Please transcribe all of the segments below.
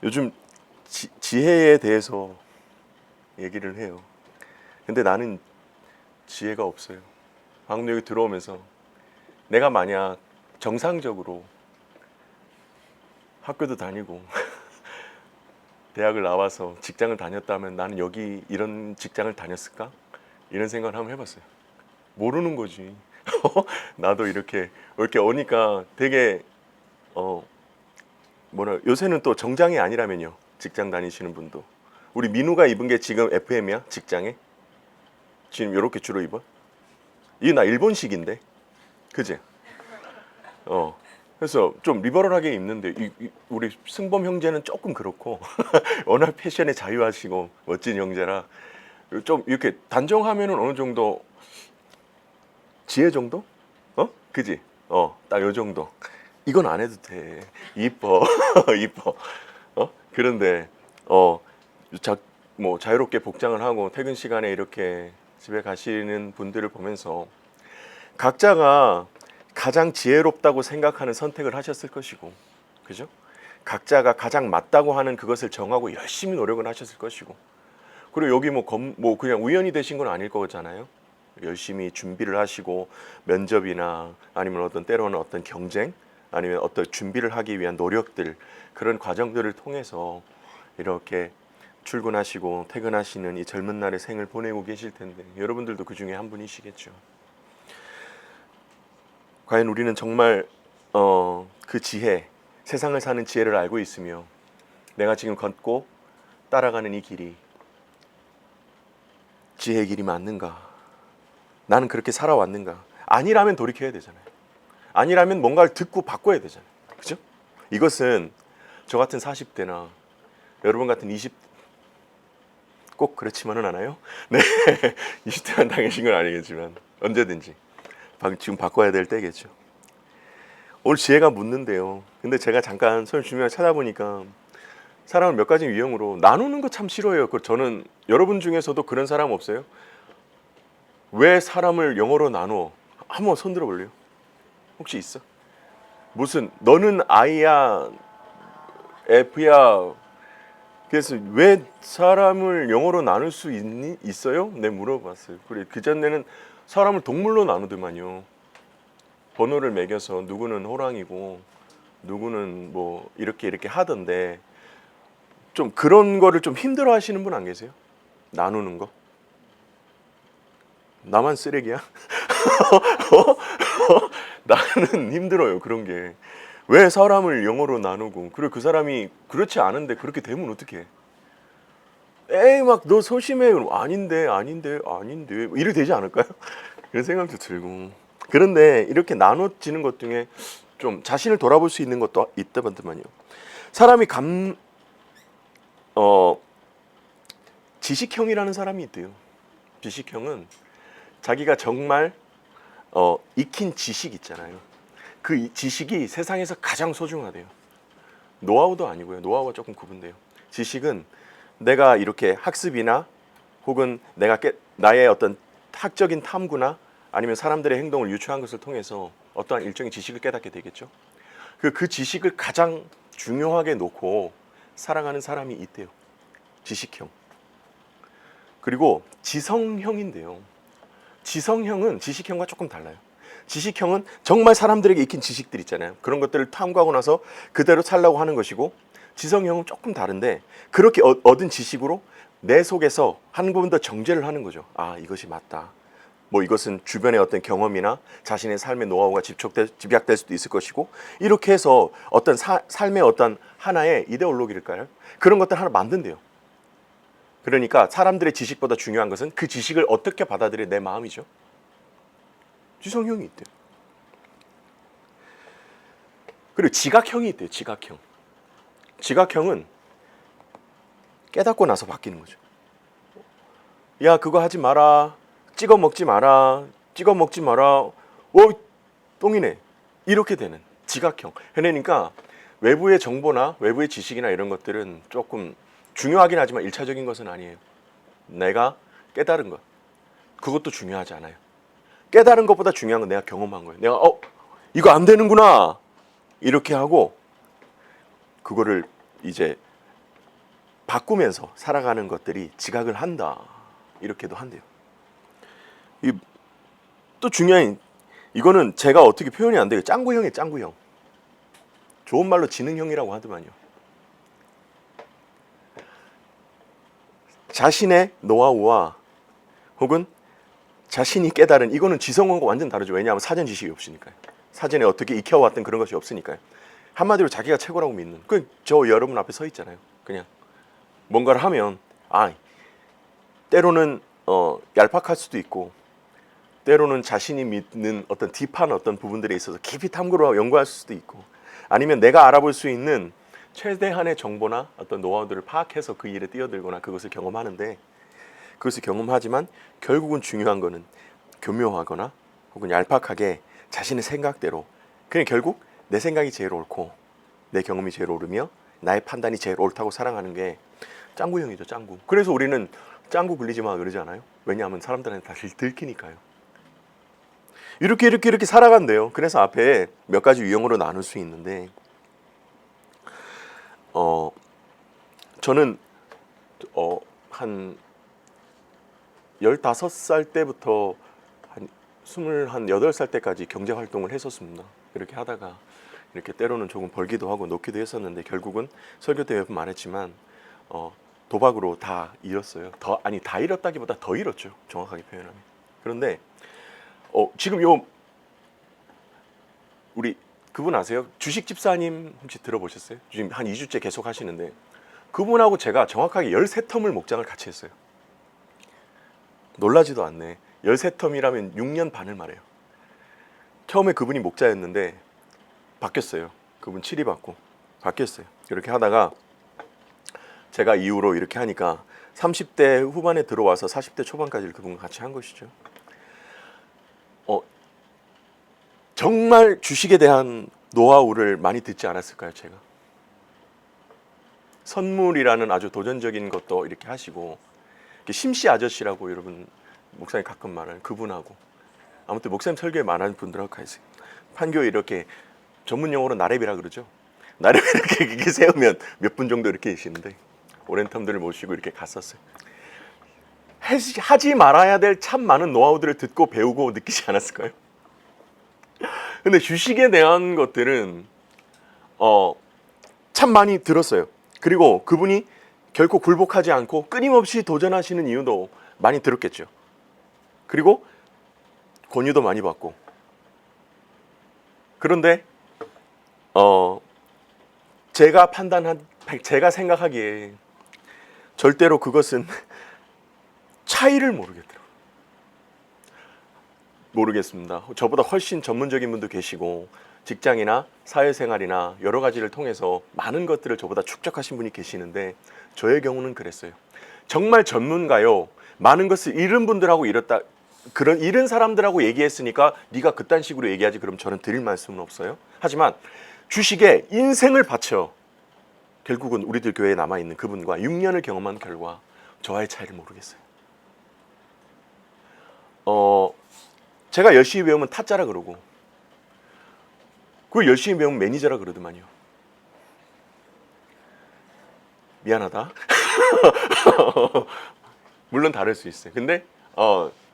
요즘 지혜에 대해서 얘기를 해요. 근데 나는 지혜가 없어요. 방금 여기 들어오면서 내가 만약 정상적으로 학교도 다니고 대학을 나와서 직장을 다녔다면 나는 여기 이런 직장을 다녔을까? 이런 생각을 한번 해봤어요. 모르는 거지. 나도 이렇게 오니까 되게 요새는 또 정장이 아니라면요. 직장 다니시는 분도. 우리 민우가 입은 게 지금 FM이야? 직장에? 지금 이렇게 주로 입어? 이게 나 일본식인데, 그지? 그래서 좀 리버럴하게 입는데 우리 승범 형제는 조금 그렇고 워낙 패션에 자유하시고 멋진 형제라 좀 이렇게 단정하면은 어느 정도 지혜 정도? 그지? 딱 요 정도. 이건 안 해도 돼. 이뻐. 이뻐. 그런데 자유롭게 복장을 하고 퇴근 시간에 이렇게 집에 가시는 분들을 보면서 각자가 가장 지혜롭다고 생각하는 선택을 하셨을 것이고, 그죠? 각자가 가장 맞다고 하는 그것을 정하고 열심히 노력을 하셨을 것이고, 그리고 여기 그냥 우연히 되신 건 아닐 거잖아요. 열심히 준비를 하시고 면접이나 아니면 때로는 어떤 경쟁 아니면 어떤 준비를 하기 위한 노력들, 그런 과정들을 통해서 이렇게 출근하시고 퇴근하시는 이 젊은 날의 생을 보내고 계실 텐데 여러분들도 그 중에 한 분이시겠죠. 과연 우리는 정말 그 지혜, 세상을 사는 지혜를 알고 있으며 내가 지금 걷고 따라가는 이 길이 지혜의 길이 맞는가? 나는 그렇게 살아왔는가? 아니라면 돌이켜야 되잖아요. 아니라면 뭔가를 듣고 바꿔야 되잖아요. 그죠? 이것은 저 같은 40대나 여러분 같은 꼭 그렇지만은 않아요? 네. 20대만 당하신 건 아니겠지만 언제든지 지금 바꿔야 될 때겠죠. 오늘 지혜가 묻는데요. 근데 제가 잠깐 손을 주면 찾아보니까 사람을 몇 가지 유형으로 나누는 거 참 싫어해요. 저는 여러분 중에서도 그런 사람 없어요? 왜 사람을 영어로 나누어? 한번 손 들어 볼래요? 혹시 있어? 무슨 너는 I야, F야. 그래서 왜 사람을 영어로 나눌 수 있어요? 네, 물어봤어요. 그래, 그전에는 사람을 동물로 나누더만요. 번호를 매겨서 누구는 호랑이고 누구는 뭐 이렇게 하던데 좀 그런 거를 좀 힘들어 하시는 분 안 계세요? 나누는 거? 나만 쓰레기야? 나는 힘들어요, 그런 게. 왜 사람을 영어로 나누고, 그리고 그 사람이 그렇지 않은데 그렇게 되면 어떡해? 에이, 막 너 소심해. 그럼 아닌데 이렇게 되지 않을까요? 그런 생각도 들고. 그런데 이렇게 나눠지는 것 중에 좀 자신을 돌아볼 수 있는 것도 있다만요. 사람이 지식형이라는 사람이 있대요. 지식형은 자기가 정말 익힌 지식 있잖아요. 그 지식이 세상에서 가장 소중하대요. 노하우도 아니고요. 노하우와 조금 구분돼요. 지식은 내가 이렇게 학습이나 혹은 나의 어떤 학적인 탐구나 아니면 사람들의 행동을 유추한 것을 통해서 어떠한 일정의 지식을 깨닫게 되겠죠. 그 지식을 가장 중요하게 놓고 살아가는 사람이 있대요. 지식형. 그리고 지성형인데요. 지성형은 지식형과 조금 달라요. 지식형은 정말 사람들에게 익힌 지식들 있잖아요. 그런 것들을 탐구하고 나서 그대로 살려고 하는 것이고, 지성형은 조금 다른데 그렇게 얻은 지식으로 내 속에서 한 번 더 정제를 하는 거죠. 아, 이것이 맞다. 뭐 이것은 주변의 어떤 경험이나 자신의 삶의 노하우가 집약될 수도 있을 것이고, 이렇게 해서 어떤 삶의 어떤 하나의 이데올로기일까요? 그런 것들 하나 만든대요. 그러니까 사람들의 지식보다 중요한 것은 그 지식을 어떻게 받아들여 내 마음이죠. 지성형이 있대요. 그리고 지각형이 있대요. 지각형. 지각형은 깨닫고 나서 바뀌는 거죠. 야, 그거 하지 마라. 찍어 먹지 마라. 똥이네. 이렇게 되는 지각형. 그러니까 외부의 정보나 외부의 지식이나 이런 것들은 조금 중요하긴 하지만 일차적인 것은 아니에요. 내가 깨달은 것, 그것도 중요하지 않아요. 깨달은 것보다 중요한 건 내가 경험한 거예요. 내가 이거 안 되는구나 이렇게 하고 그거를 이제 바꾸면서 살아가는 것들이 지각을 한다. 이렇게도 한대요. 또 중요한, 이거는 제가 어떻게 표현이 안 돼요. 짱구형이에요. 짱구형. 좋은 말로 지능형이라고 하더만요. 자신의 노하우와 혹은 자신이 깨달은, 이거는 지성원과 완전 다르죠. 왜냐하면 사전 지식이 없으니까요. 사전에 어떻게 익혀왔던 그런 것이 없으니까요. 한마디로 자기가 최고라고 믿는, 저 여러분 앞에 서 있잖아요. 그냥 뭔가를 하면 때로는 얄팍할 수도 있고, 때로는 자신이 믿는 어떤 딥한 어떤 부분들에 있어서 깊이 탐구로 연구할 수도 있고, 아니면 내가 알아볼 수 있는 최대한의 정보나 어떤 노하우들을 파악해서 그 일에 뛰어들거나 그것을 경험하는데, 그것을 경험하지만 결국은 중요한 거는 교묘하거나 혹은 얄팍하게 자신의 생각대로, 그냥 결국 내 생각이 제일 옳고 내 경험이 제일 옳으며 나의 판단이 제일 옳다고 살아가는 게 짱구형이죠. 짱구. 그래서 우리는 짱구 굴리지 마 그러지 않아요? 왜냐하면 사람들한테 다시 들키니까요. 이렇게 살아간대요. 그래서 앞에 몇 가지 유형으로 나눌 수 있는데, 저는 한 15살 때부터 한 28살 때까지 경제 활동을 했었습니다. 이렇게 하다가 이렇게 때로는 조금 벌기도 하고 놓기도 했었는데, 결국은 설교 때 몇 번 말했지만 도박으로 다 잃었어요. 다 잃었다기보다 더 잃었죠. 정확하게 표현하면. 그런데 지금 우리 그분 아세요? 주식 집사님 혹시 들어보셨어요? 지금 한 2주째 계속 하시는데, 그분하고 제가 정확하게 13텀을 목장을 같이 했어요. 놀라지도 않네. 13텀이라면 6년 반을 말해요. 처음에 그분이 목자였는데 바뀌었어요. 그분 치리받고 바뀌었어요. 이렇게 하다가 제가 이후로 이렇게 하니까 30대 후반에 들어와서 40대 초반까지 그분과 같이 한 것이죠. 정말 주식에 대한 노하우를 많이 듣지 않았을까요, 제가? 선물이라는 아주 도전적인 것도 이렇게 하시고, 심씨 아저씨라고 여러분 목사님 가끔 말하는 그분하고, 아무튼 목사님 설교에 많은 분들하고 가있어요. 판교에 이렇게 전문 용어로 나래비라 그러죠. 나래비 이렇게 세우면 몇 분 정도 이렇게 계시는데, 오랜텀들을 모시고 이렇게 갔었어요. 하지 말아야 될 참 많은 노하우들을 듣고 배우고 느끼지 않았을까요? 근데 주식에 대한 것들은 참 많이 들었어요. 그리고 그분이 결코 굴복하지 않고 끊임없이 도전하시는 이유도 많이 들었겠죠. 그리고 권유도 많이 받고. 그런데 제가 생각하기에 절대로 그것은 차이를 모르겠습니다. 저보다 훨씬 전문적인 분도 계시고, 직장이나 사회생활이나 여러 가지를 통해서 많은 것들을 저보다 축적하신 분이 계시는데, 저의 경우는 그랬어요. 정말 전문가요. 많은 것을 잃은 분들하고 그런 잃은 사람들하고 얘기했으니까 네가 그딴 식으로 얘기하지, 그럼 저는 드릴 말씀은 없어요. 하지만 주식에 인생을 바쳐 결국은 우리들 교회에 남아있는 그분과 6년을 경험한 결과 저와의 차이를 모르겠어요. 제가 열심히 배우면 타짜라 그러고, 그걸 열심히 배우면 매니저라 그러더만요. 미안하다. 물론 다를 수 있어요. 근데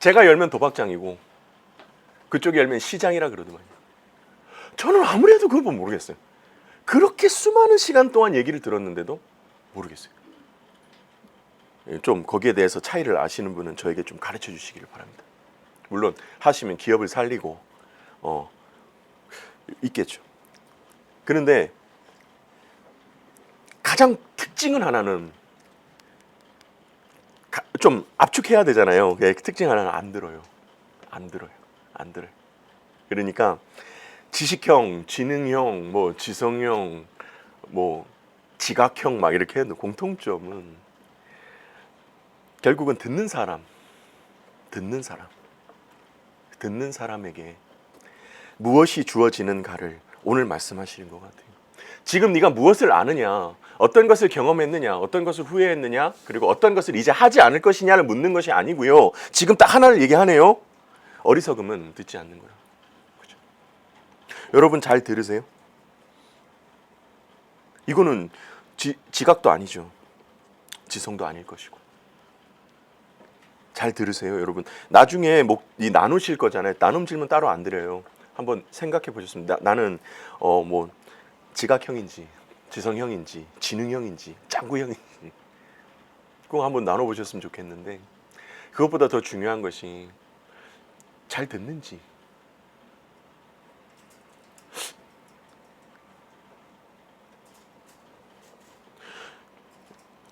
제가 열면 도박장이고 그쪽이 열면 시장이라 그러더만요. 저는 아무래도 그건 모르겠어요. 그렇게 수많은 시간 동안 얘기를 들었는데도 모르겠어요. 좀 거기에 대해서 차이를 아시는 분은 저에게 좀 가르쳐 주시기를 바랍니다. 물론 하시면 기업을 살리고 있겠죠. 그런데 가장 특징은 하나는 좀 압축해야 되잖아요. 특징 하나는 안 들어요. 그러니까 지식형, 지능형, 지성형, 지각형 막 이렇게 해도 공통점은 결국은 듣는 사람에게 무엇이 주어지는가를 오늘 말씀하시는 것 같아요. 지금 네가 무엇을 아느냐, 어떤 것을 경험했느냐, 어떤 것을 후회했느냐, 그리고 어떤 것을 이제 하지 않을 것이냐를 묻는 것이 아니고요. 지금 딱 하나를 얘기하네요. 어리석음은 듣지 않는 거예요. 그렇죠? 여러분 잘 들으세요. 이거는 지각도 아니죠. 지성도 아닐 것이고. 잘 들으세요, 여러분. 나중에 이 나누실 거잖아요. 나눔 질문 따로 안 드려요. 한번 생각해 보셨습니다. 나는 뭐 지각형인지, 지성형인지, 지능형인지, 짱구형인지 꼭 한번 나눠보셨으면 좋겠는데, 그것보다 더 중요한 것이 잘 듣는지.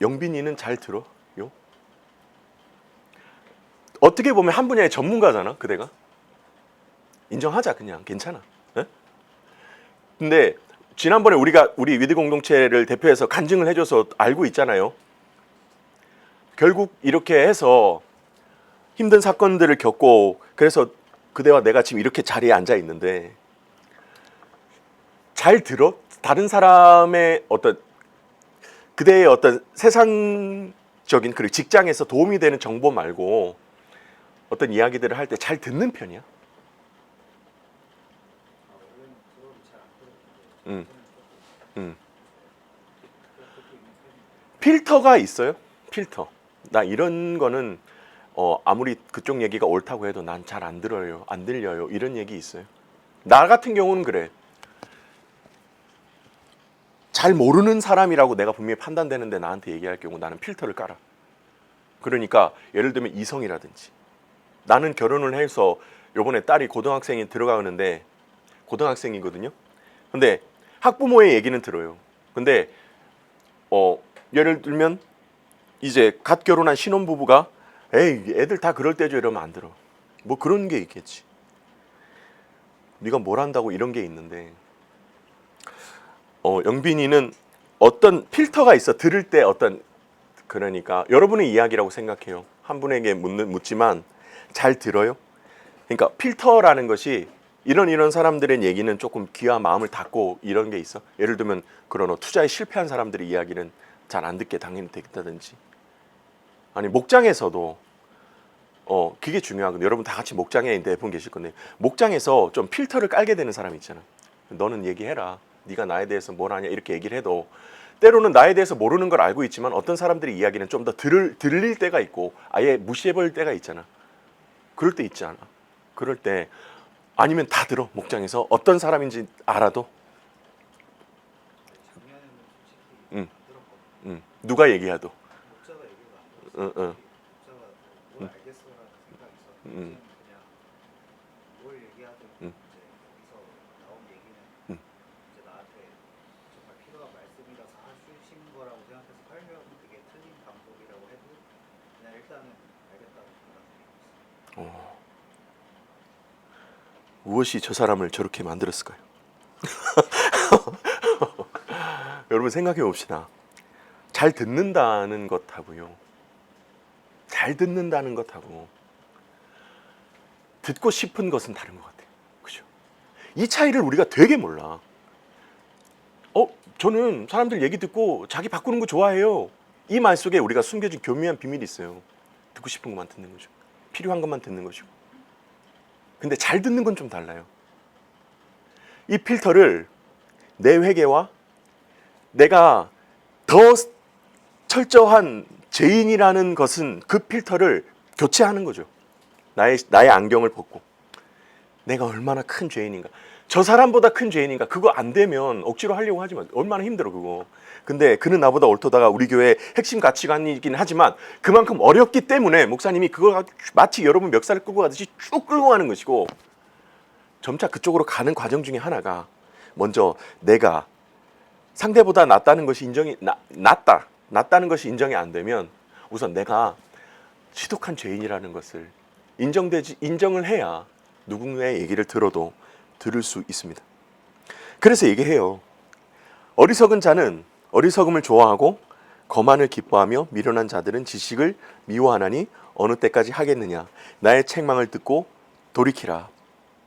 영빈이는 잘 들어요? 어떻게 보면 한 분야의 전문가잖아, 그대가. 인정하자, 그냥 괜찮아. 네? 근데 지난번에 우리 위드 공동체를 대표해서 간증을 해줘서 알고 있잖아요. 결국 이렇게 해서 힘든 사건들을 겪고, 그래서 그대와 내가 지금 이렇게 자리에 앉아 있는데, 잘 들어? 다른 사람의 그대의 어떤 세상적인, 그리고 직장에서 도움이 되는 정보 말고 어떤 이야기들을 할 때 잘 듣는 편이야? 필터가 있어요? 필터. 나 이런 거는 아무리 그쪽 얘기가 옳다고 해도 난 잘 안 들어요, 안 들려요, 이런 얘기 있어요? 나 같은 경우는 그래. 잘 모르는 사람이라고 내가 분명히 판단되는데 나한테 얘기할 경우 나는 필터를 깔아. 그러니까 예를 들면 이성이라든지, 나는 결혼을 해서 요번에 딸이 고등학생이 들어가는데, 고등학생이거든요. 근데 학부모의 얘기는 들어요. 근데 예를 들면 이제 갓 결혼한 신혼부부가 에이 애들 다 그럴 때죠 이러면 안 들어. 뭐 그런 게 있겠지. 네가 뭘 한다고, 이런 게 있는데, 영빈이는 어떤 필터가 있어. 들을 때 어떤, 그러니까 여러분의 이야기라고 생각해요. 한 분에게 묻지만 잘 들어요? 그러니까 필터라는 것이 이런 사람들의 얘기는 조금 귀와 마음을 닫고 이런 게 있어. 예를 들면 그런 투자에 실패한 사람들의 이야기는 잘 안 듣게 당연히 되겠다든지, 아니 목장에서도 그게 중요하거든요. 여러분 다 같이 목장에 대부분 계실 건데, 목장에서 좀 필터를 깔게 되는 사람이 있잖아. 너는 얘기해라. 네가 나에 대해서 뭘 아냐 이렇게 얘기를 해도 때로는 나에 대해서 모르는 걸 알고 있지만 어떤 사람들의 이야기는 좀 더 들릴 때가 있고 아예 무시해버릴 때가 있잖아. 그럴 때 있지 않아? 그럴 때 아니면 다 들어. 목장에서 어떤 사람인지 알아도. 누가 얘기해도. 응, 응. 무엇이 저 사람을 저렇게 만들었을까요? 여러분 생각해 봅시다. 잘 듣는다는 것하고요, 잘 듣는다는 것하고 듣고 싶은 것은 다른 것 같아요. 그죠? 이 차이를 우리가 되게 몰라. 저는 사람들 얘기 듣고 자기 바꾸는 거 좋아해요. 이 말 속에 우리가 숨겨진 교묘한 비밀이 있어요. 듣고 싶은 것만 듣는 거죠. 필요한 것만 듣는 것이고. 근데 잘 듣는 건 좀 달라요. 이 필터를 내 회개와 내가 더 철저한 죄인이라는 것은 그 필터를 교체하는 거죠. 나의 안경을 벗고 내가 얼마나 큰 죄인인가, 저 사람보다 큰 죄인인가. 그거 안 되면 억지로 하려고 하지만 얼마나 힘들어 그거. 근데 그는 나보다 옳도다가 우리 교회의 핵심 가치관이긴 하지만 그만큼 어렵기 때문에 목사님이 그걸 마치 여러분 멱살을 끌고 가듯이 쭉 끌고 가는 것이고, 점차 그쪽으로 가는 과정 중에 하나가, 먼저 내가 상대보다 낫다는 것이 낫다는 것이 인정이 안 되면 우선 내가 지독한 죄인이라는 것을 인정을 해야 누군가의 얘기를 들어도 들을 수 있습니다. 그래서 얘기해요. 어리석은 자는 어리석음을 좋아하고 거만을 기뻐하며 미련한 자들은 지식을 미워하나니 어느 때까지 하겠느냐. 나의 책망을 듣고 돌이키라.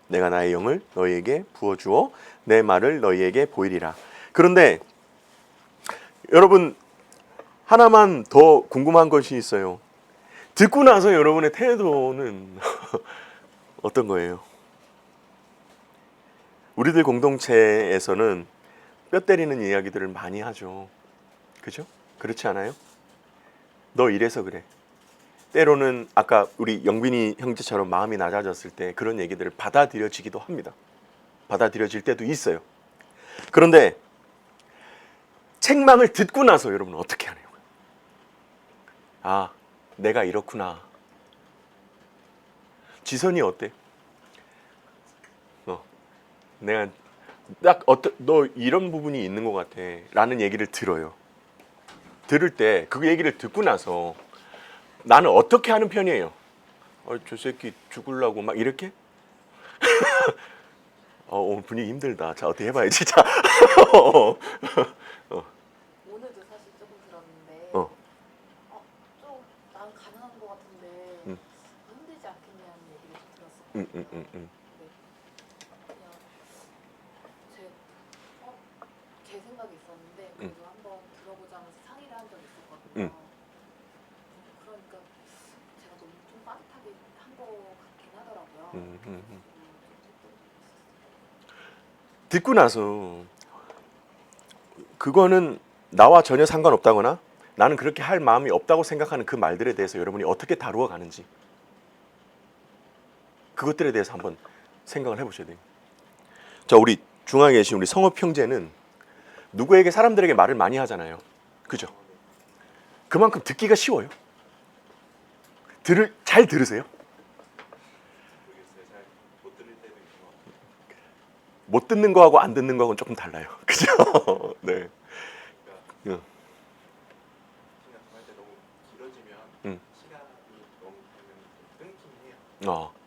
내가 나의 영을 너희에게 부어주어 내 말을 너희에게 보이리라. 그런데 여러분 하나만 더 궁금한 것이 있어요. 듣고 나서 여러분의 태도는 어떤 거예요? 우리들 공동체에서는 뼈 때리는 이야기들을 많이 하죠. 그죠? 그렇지 않아요? 너 이래서 그래. 때로는 아까 우리 영빈이 형제처럼 마음이 낮아졌을 때 그런 얘기들을 받아들여지기도 합니다. 받아들여질 때도 있어요. 그런데 책망을 듣고 나서 여러분은 어떻게 하냐고요. 아, 내가 이렇구나. 지선이 어때? 내가 딱 너 이런 부분이 있는 것 같아 라는 얘기를 들어요. 들을 때 그 얘기를 듣고 나서 나는 어떻게 하는 편이에요? 저 새끼 죽을라고 막 이렇게? 오늘 분위기 힘들다. 자, 어떻게 해봐야지. 자. 오늘도 사실 조금 들었는데 어. 좀 난 가능한 것 같은데 음. 힘들지 않겠냐는 얘기를 좀 들었었거든요. 근데 그냥 제 생각이 있었는데 그래도 한번 들어보자 하면서 상의를 한 적이 있었거든요. 그러니까 제가 너무 좀 빠듯하게 한 것 같긴 하더라고요. 듣고 나서 그거는 나와 전혀 상관없다거나 나는 그렇게 할 마음이 없다고 생각하는 그 말들에 대해서 여러분이 어떻게 다루어 가는지 그것들에 대해서 한번 생각을 해보셔야 돼요. 자, 우리 중앙에 계신 우리 성업 형제는 누구에게 사람들에게 말을 많이 하잖아요. 그죠? 그만큼 듣기가 쉬워요. 잘 들으세요? 못 듣는 거하고 안 듣는 거하고는 조금 달라요. 그죠? 네. 응.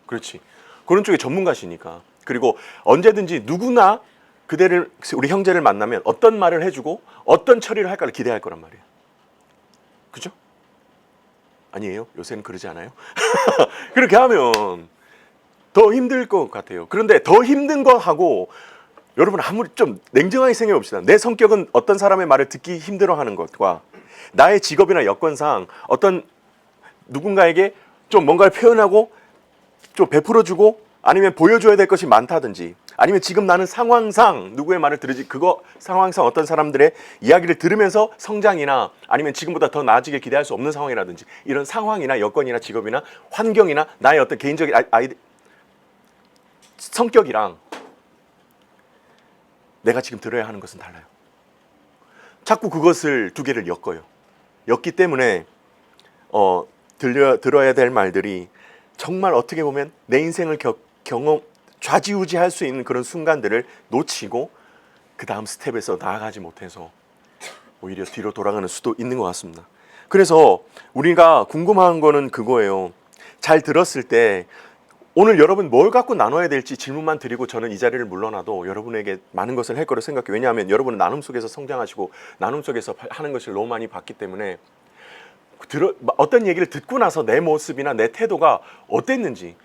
그렇지. 그런 쪽에 전문가시니까. 그리고 언제든지 누구나 그대를 우리 형제를 만나면 어떤 말을 해주고 어떤 처리를 할까를 기대할 거란 말이에요. 그죠? 아니에요? 요새는 그러지 않아요? 그렇게 하면 더 힘들 것 같아요. 그런데 더 힘든 거 하고 여러분 아무리 좀 냉정하게 생각해 봅시다. 내 성격은 어떤 사람의 말을 듣기 힘들어하는 것과 나의 직업이나 여건상 어떤 누군가에게 좀 뭔가를 표현하고 좀 베풀어주고 아니면 보여줘야 될 것이 많다든지 아니면 지금 나는 상황상 누구의 말을 들으지 그거 상황상 어떤 사람들의 이야기를 들으면서 성장이나 아니면 지금보다 더 나아지길 기대할 수 없는 상황이라든지 이런 상황이나 여건이나 직업이나 환경이나 나의 어떤 개인적인 성격이랑 내가 지금 들어야 하는 것은 달라요. 자꾸 그것을 두 개를 엮어요. 엮기 때문에 들어야 될 말들이 정말 어떻게 보면 내 인생을 경험 좌지우지할 수 있는 그런 순간들을 놓치고 그 다음 스텝에서 나아가지 못해서 오히려 뒤로 돌아가는 수도 있는 것 같습니다. 그래서 우리가 궁금한 거는 그거예요. 잘 들었을 때 오늘 여러분 뭘 갖고 나눠야 될지 질문만 드리고 저는 이 자리를 물러나도 여러분에게 많은 것을 할 거라 생각해요. 왜냐하면 여러분은 나눔 속에서 성장하시고 나눔 속에서 하는 것을 너무 많이 봤기 때문에 어떤 얘기를 듣고 나서 내 모습이나 내 태도가 어땠는지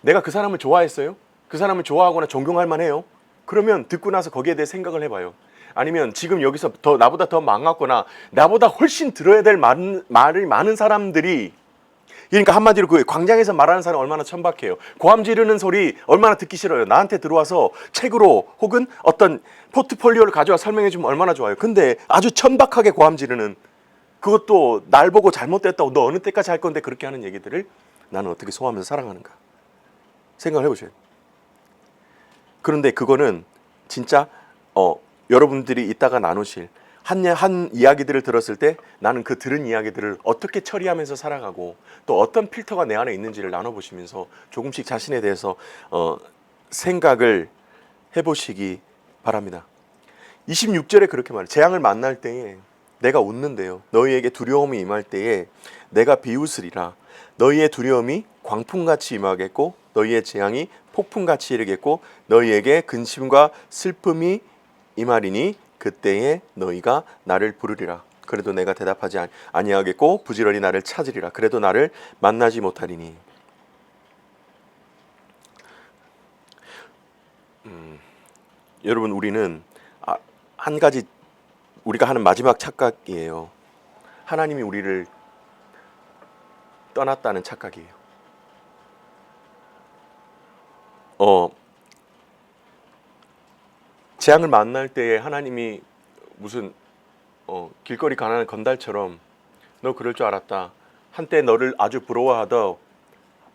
내가 그 사람을 좋아했어요? 그 사람을 좋아하거나 존경할 만해요? 그러면 듣고 나서 거기에 대해 생각을 해봐요. 아니면 지금 여기서 나보다 더 망했거나 나보다 훨씬 들어야 될 말이 많은 사람들이 그러니까 한마디로 그 광장에서 말하는 사람 얼마나 천박해요. 고함 지르는 소리 얼마나 듣기 싫어요. 나한테 들어와서 책으로 혹은 어떤 포트폴리오를 가져와 설명해 주면 얼마나 좋아요. 근데 아주 천박하게 고함 지르는 그것도 날 보고 잘못됐다고 너 어느 때까지 할 건데 그렇게 하는 얘기들을 나는 어떻게 소화하면서 살아가는가 생각을 해보셔요. 그런데 그거는 진짜 여러분들이 이따가 나누실 한 이야기들을 들었을 때 나는 그 들은 이야기들을 어떻게 처리하면서 살아가고 또 어떤 필터가 내 안에 있는지를 나눠보시면서 조금씩 자신에 대해서 생각을 해보시기 바랍니다. 26절에 그렇게 말해요. 재앙을 만날 때에 내가 웃는데요. 너희에게 두려움이 임할 때에 내가 비웃으리라. 너희의 두려움이 광풍같이 임하겠고 너희의 재앙이 폭풍같이 이르겠고 너희에게 근심과 슬픔이 임하리니 그때에 너희가 나를 부르리라. 그래도 내가 대답하지 아니하겠고 부지런히 나를 찾으리라. 그래도 나를 만나지 못하리니. 여러분 우리는 한 가지 우리가 하는 마지막 착각이에요. 하나님이 우리를 떠났다는 착각이에요. 재앙을 만날 때에 하나님이 무슨 길거리 가난한 건달처럼 너 그럴 줄 알았다. 한때 너를 아주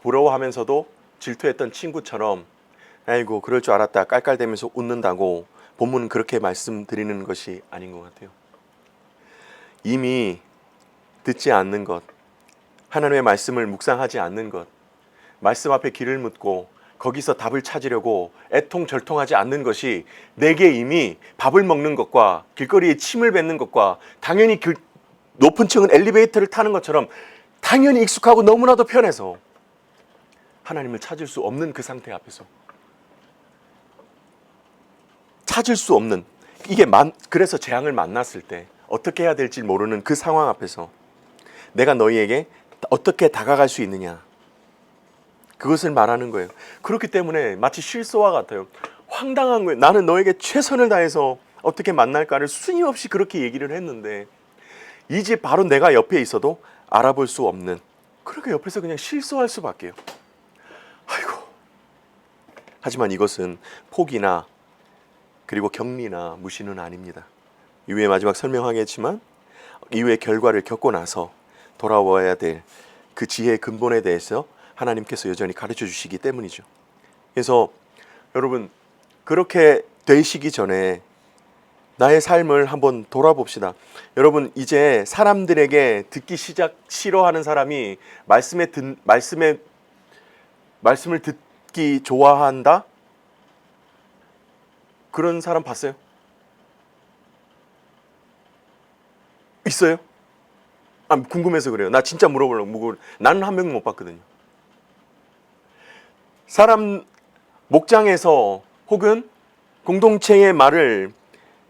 부러워하면서도 질투했던 친구처럼 아이고 그럴 줄 알았다 깔깔대면서 웃는다고 본문은 그렇게 말씀드리는 것이 아닌 것 같아요. 이미 듣지 않는 것, 하나님의 말씀을 묵상하지 않는 것, 말씀 앞에 길을 묻고 거기서 답을 찾으려고 애통절통하지 않는 것이 내게 이미 밥을 먹는 것과 길거리에 침을 뱉는 것과 당연히 높은 층은 엘리베이터를 타는 것처럼 당연히 익숙하고 너무나도 편해서 하나님을 찾을 수 없는 그 상태 앞에서 찾을 수 없는 그래서 재앙을 만났을 때 어떻게 해야 될지 모르는 그 상황 앞에서 내가 너희에게 어떻게 다가갈 수 있느냐, 그것을 말하는 거예요. 그렇기 때문에 마치 실소와 같아요. 황당한 거예요. 나는 너에게 최선을 다해서 어떻게 만날까를 수님없이 그렇게 얘기를 했는데 이제 바로 내가 옆에 있어도 알아볼 수 없는, 그렇게 옆에서 그냥 실소할 수밖에요. 아이고. 하지만 이것은 포기나 그리고 격리나 무시는 아닙니다. 이후에 마지막 설명하겠지만 이후의 결과를 겪고 나서 돌아와야 될 그 지혜의 근본에 대해서 하나님께서 여전히 가르쳐 주시기 때문이죠. 그래서 여러분 그렇게 되시기 전에 나의 삶을 한번 돌아봅시다. 여러분 이제 사람들에게 듣기 싫어하는 사람이 말씀을 듣기 좋아한다? 그런 사람 봤어요? 있어요? 궁금해서 그래요. 나 진짜 물어보려고. 나는 한 명 못 봤거든요. 사람 목장에서 혹은 공동체의 말을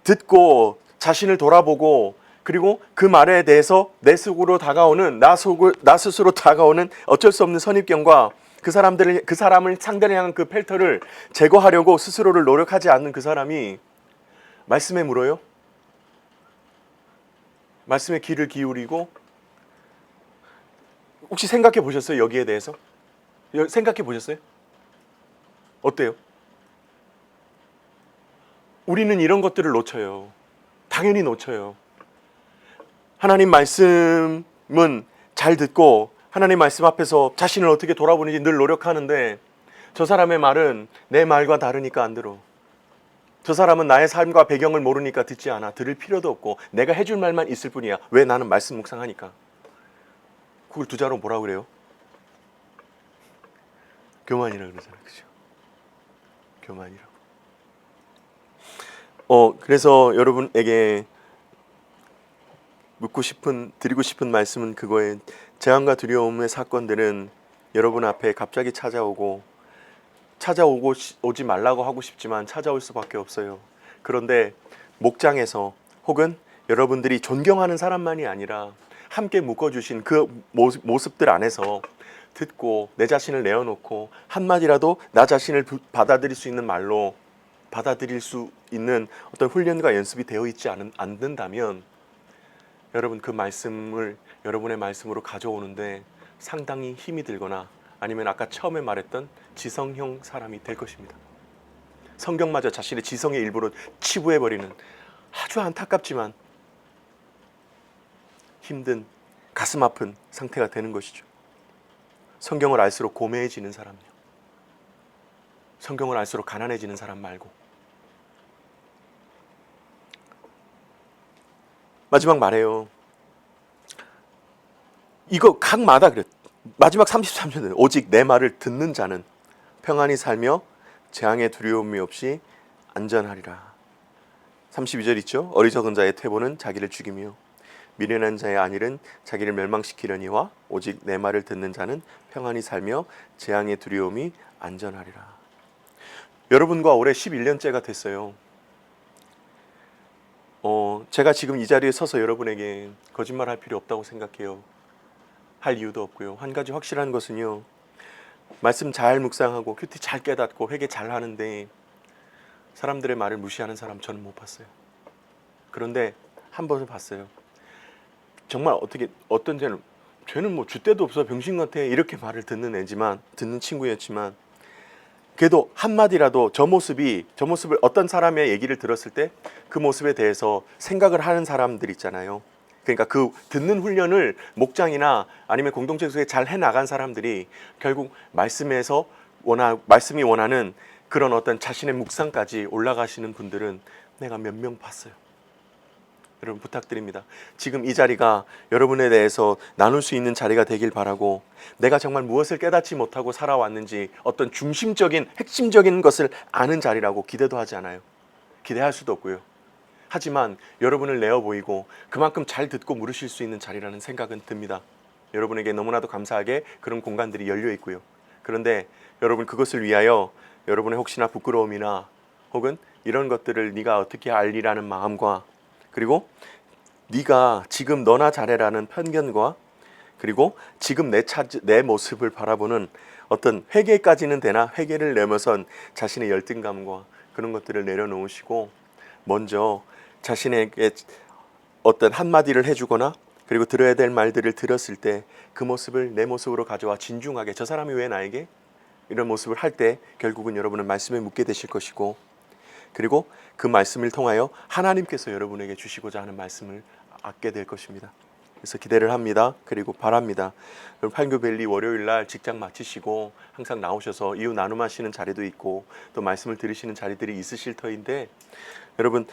듣고 자신을 돌아보고 그리고 그 말에 대해서 내 속으로 다가오는 나 스스로 다가오는 어쩔 수 없는 선입견과 그 사람을 상대로 향한 그 필터를 제거하려고 스스로를 노력하지 않는 그 사람이 말씀에 물어요? 말씀에 귀를 기울이고 혹시 생각해 보셨어요? 여기에 대해서? 생각해 보셨어요? 어때요? 우리는 이런 것들을 놓쳐요. 당연히 놓쳐요. 하나님 말씀은 잘 듣고 하나님 말씀 앞에서 자신을 어떻게 돌아보는지 늘 노력하는데 저 사람의 말은 내 말과 다르니까 안 들어. 저 사람은 나의 삶과 배경을 모르니까 듣지 않아. 들을 필요도 없고 내가 해줄 말만 있을 뿐이야. 왜? 나는 말씀 묵상하니까. 그걸 두자로 뭐라 그래요? 교만이라고 그러잖아요. 그죠? 교만이라고. 그래서 여러분에게 드리고 싶은 말씀은 그거예요. 재앙과 두려움의 사건들은 여러분 앞에 갑자기 오지 말라고 하고 싶지만 찾아올 수밖에 없어요. 그런데 목장에서 혹은 여러분들이 존경하는 사람만이 아니라 함께 묶어주신 그 모습들 안에서 듣고 내 자신을 내어놓고 한마디라도 나 자신을 받아들일 수 있는 말로 받아들일 수 있는 어떤 훈련과 연습이 되어 있지 않는다면 여러분 그 말씀을 여러분의 말씀으로 가져오는데 상당히 힘이 들거나 아니면 아까 처음에 말했던 지성형 사람이 될 것입니다. 성경마저 자신의 지성의 일부로 치부해버리는 아주 안타깝지만 힘든 가슴 아픈 상태가 되는 것이죠. 성경을 알수록 고매해지는 사람요. 성경을 알수록 가난해지는 사람 말고. 마지막 말해요. 이거 각마다 그래. 마지막 33절은 오직 내 말을 듣는 자는 평안히 살며 재앙의 두려움이 없이 안전하리라. 32절 있죠. 어리석은 자의 퇴보는 자기를 죽이며 미련한 자의 안일은 자기를 멸망시키려니와 오직 내 말을 듣는 자는 평안히 살며 재앙의 두려움이 안전하리라. 여러분과 올해 11년째가 됐어요. 제가 지금 이 자리에 서서 여러분에게 거짓말할 필요 없다고 생각해요. 할 이유도 없고요. 한 가지 확실한 것은요. 말씀 잘 묵상하고 큐티 잘 깨닫고 회개 잘 하는데 사람들의 말을 무시하는 사람 저는 못 봤어요. 그런데 한 번은 봤어요. 정말 어떤 쟤는 뭐 줏대도 없어 병신 같아 이렇게 말을 듣는 친구였지만 그래도 한마디라도 저 모습을 어떤 사람의 얘기를 들었을 때 그 모습에 대해서 생각을 하는 사람들 있잖아요. 그러니까 그 듣는 훈련을 목장이나 아니면 공동체 속에 잘 해나간 사람들이 결국 말씀이 원하는 그런 어떤 자신의 묵상까지 올라가시는 분들은 내가 몇 명 봤어요. 여러분 부탁드립니다. 지금 이 자리가 여러분에 대해서 나눌 수 있는 자리가 되길 바라고, 내가 정말 무엇을 깨닫지 못하고 살아왔는지 어떤 중심적인 핵심적인 것을 아는 자리라고 기대도 하지 않아요. 기대할 수도 없고요. 하지만 여러분을 내어 보이고 그만큼 잘 듣고 물으실 수 있는 자리라는 생각은 듭니다. 여러분에게 너무나도 감사하게 그런 공간들이 열려 있고요. 그런데 여러분 그것을 위하여 여러분의 혹시나 부끄러움이나 혹은 이런 것들을 네가 어떻게 알리라는 마음과, 그리고 네가 지금 너나 잘해라는 편견과, 그리고 지금 내 모습을 바라보는 어떤 회개까지는 되나 회개를 넘어선 자신의 열등감과 그런 것들을 내려놓으시고 먼저 자신에게 어떤 한마디를 해주거나 그리고 들어야 될 말들을 들었을 때 그 모습을 내 모습으로 가져와 진중하게, 저 사람이 왜 나에게 이런 모습을 할 때 결국은 여러분은 말씀에 묻게 되실 것이고, 그리고 그 말씀을 통하여 하나님께서 여러분에게 주시고자 하는 말씀을 얻게 될 것입니다. 그래서 기대를 합니다. 그리고 바랍니다. 판교밸리 월요일 날 직장 마치시고 항상 나오셔서 이웃 나눔하시는 자리도 있고 또 말씀을 들으시는 자리들이 있으실 터인데, 여러분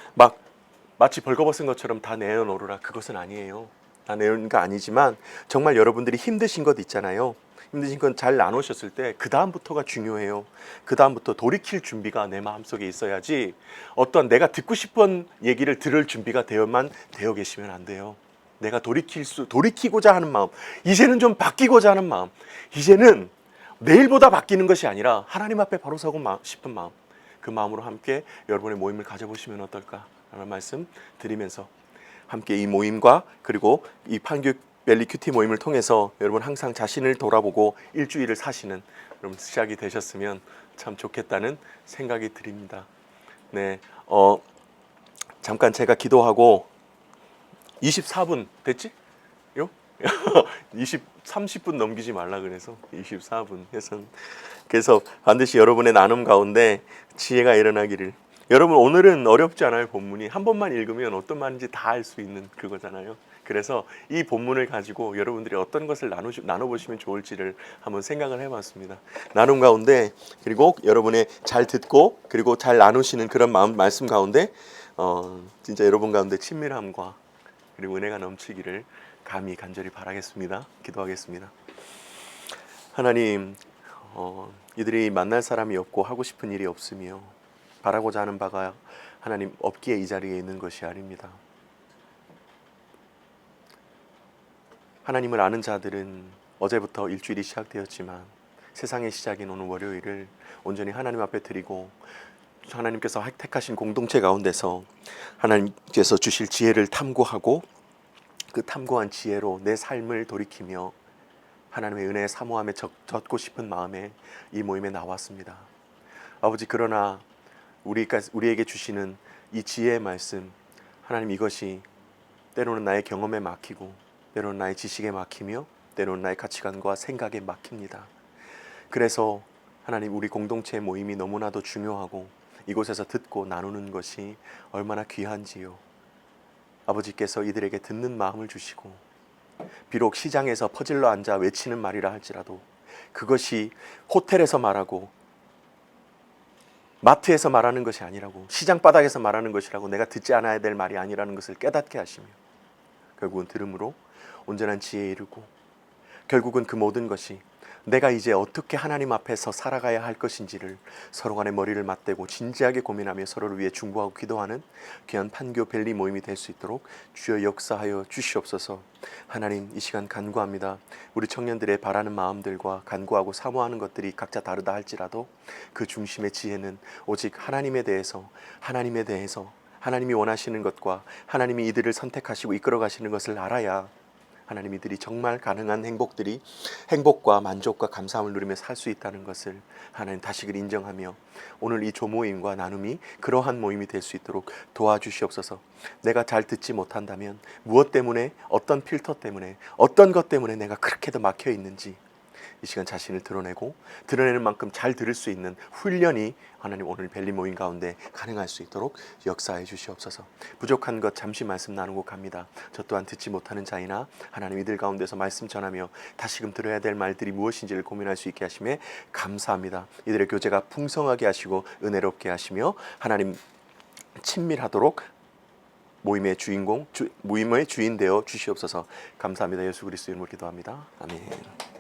마치 벌거벗은 것처럼 다 내어놓으라, 그것은 아니에요. 다 내놓은 거 아니지만 정말 여러분들이 힘드신 것 있잖아요. 힘드신 건 잘 나누셨을 때 그 다음부터가 중요해요. 그 다음부터 돌이킬 준비가 내 마음속에 있어야지 어떤 내가 듣고 싶은 얘기를 들을 준비가 되어 계시면 안 돼요. 내가 돌이키고자 하는 마음, 이제는 좀 바뀌고자 하는 마음, 이제는 내일보다 바뀌는 것이 아니라 하나님 앞에 바로 서고 싶은 마음, 그 마음으로 함께 여러분의 모임을 가져보시면 어떨까 라는 말씀 드리면서, 함께 이 모임과 그리고 이 판교밸리 큐티 모임을 통해서 여러분 항상 자신을 돌아보고 일주일을 사시는 여러분 시작이 되셨으면 참 좋겠다는 생각이 드립니다. 네, 잠깐 제가 기도하고 24분 됐지? 요? 30분 넘기지 말라 그래서 24분 해서, 그래서 반드시 여러분의 나눔 가운데 지혜가 일어나기를. 여러분 오늘은 어렵지 않아요. 본문이 한 번만 읽으면 어떤 말인지 다 알 수 있는 그거잖아요. 그래서 이 본문을 가지고 여러분들이 어떤 것을 나눠보시면 좋을지를 한번 생각을 해봤습니다. 나눔 가운데 그리고 여러분의 잘 듣고 그리고 잘 나누시는 그런 말씀 가운데 진짜 여러분 가운데 친밀함과 그리고 은혜가 넘치기를 감히 간절히 바라겠습니다. 기도하겠습니다. 하나님, 이들이 만날 사람이 없고 하고 싶은 일이 없으며 바라고자 하는 바가 하나님 없기에 이 자리에 있는 것이 아닙니다. 하나님을 아는 자들은 어제부터 일주일이 시작되었지만 세상의 시작인 오늘 월요일을 온전히 하나님 앞에 드리고, 하나님께서 택하신 공동체 가운데서 하나님께서 주실 지혜를 탐구하고 그 탐구한 지혜로 내 삶을 돌이키며 하나님의 은혜의 사모함에 젖고 싶은 마음에 이 모임에 나왔습니다. 아버지, 그러나 우리에게 주시는 이 지혜의 말씀, 하나님 이것이 때로는 나의 경험에 막히고 때로는 나의 지식에 막히며 때로는 나의 가치관과 생각에 막힙니다. 그래서 하나님 우리 공동체의 모임이 너무나도 중요하고 이곳에서 듣고 나누는 것이 얼마나 귀한지요. 아버지께서 이들에게 듣는 마음을 주시고, 비록 시장에서 퍼질러 앉아 외치는 말이라 할지라도 그것이 호텔에서 말하고 마트에서 말하는 것이 아니라고, 시장 바닥에서 말하는 것이라고, 내가 듣지 않아야 될 말이 아니라는 것을 깨닫게 하시며 결국은 들음으로 온전한 지혜에 이르고, 결국은 그 모든 것이 내가 이제 어떻게 하나님 앞에서 살아가야 할 것인지를 서로 간에 머리를 맞대고 진지하게 고민하며 서로를 위해 중보하고 기도하는 귀한 판교밸리 모임이 될 수 있도록 주여 역사하여 주시옵소서. 하나님, 이 시간 간구합니다. 우리 청년들의 바라는 마음들과 간구하고 사모하는 것들이 각자 다르다 할지라도 그 중심의 지혜는 오직 하나님에 대해서 하나님이 원하시는 것과 하나님이 이들을 선택하시고 이끌어 가시는 것을 알아야 하나님 이들이 정말 가능한 행복과 만족과 감사함을 누리며 살 수 있다는 것을 하나님 다시금 인정하며, 오늘 이 조모임과 나눔이 그러한 모임이 될 수 있도록 도와주시옵소서. 내가 잘 듣지 못한다면 무엇 때문에, 어떤 필터 때문에, 어떤 것 때문에 내가 그렇게도 막혀 있는지 이 시간 자신을 드러내고 드러내는 만큼 잘 들을 수 있는 훈련이 하나님 오늘 벨리 모임 가운데 가능할 수 있도록 역사해 주시옵소서. 부족한 것 잠시 말씀 나누고 갑니다. 저 또한 듣지 못하는 자이나 하나님 이들 가운데서 말씀 전하며 다시금 들어야 될 말들이 무엇인지를 고민할 수 있게 하심에 감사합니다. 이들의 교제가 풍성하게 하시고 은혜롭게 하시며 하나님 친밀하도록 모임의 주인공, 모임의 주인 되어 주시옵소서. 감사합니다. 예수 그리스도 이름으로 기도합니다. 아멘.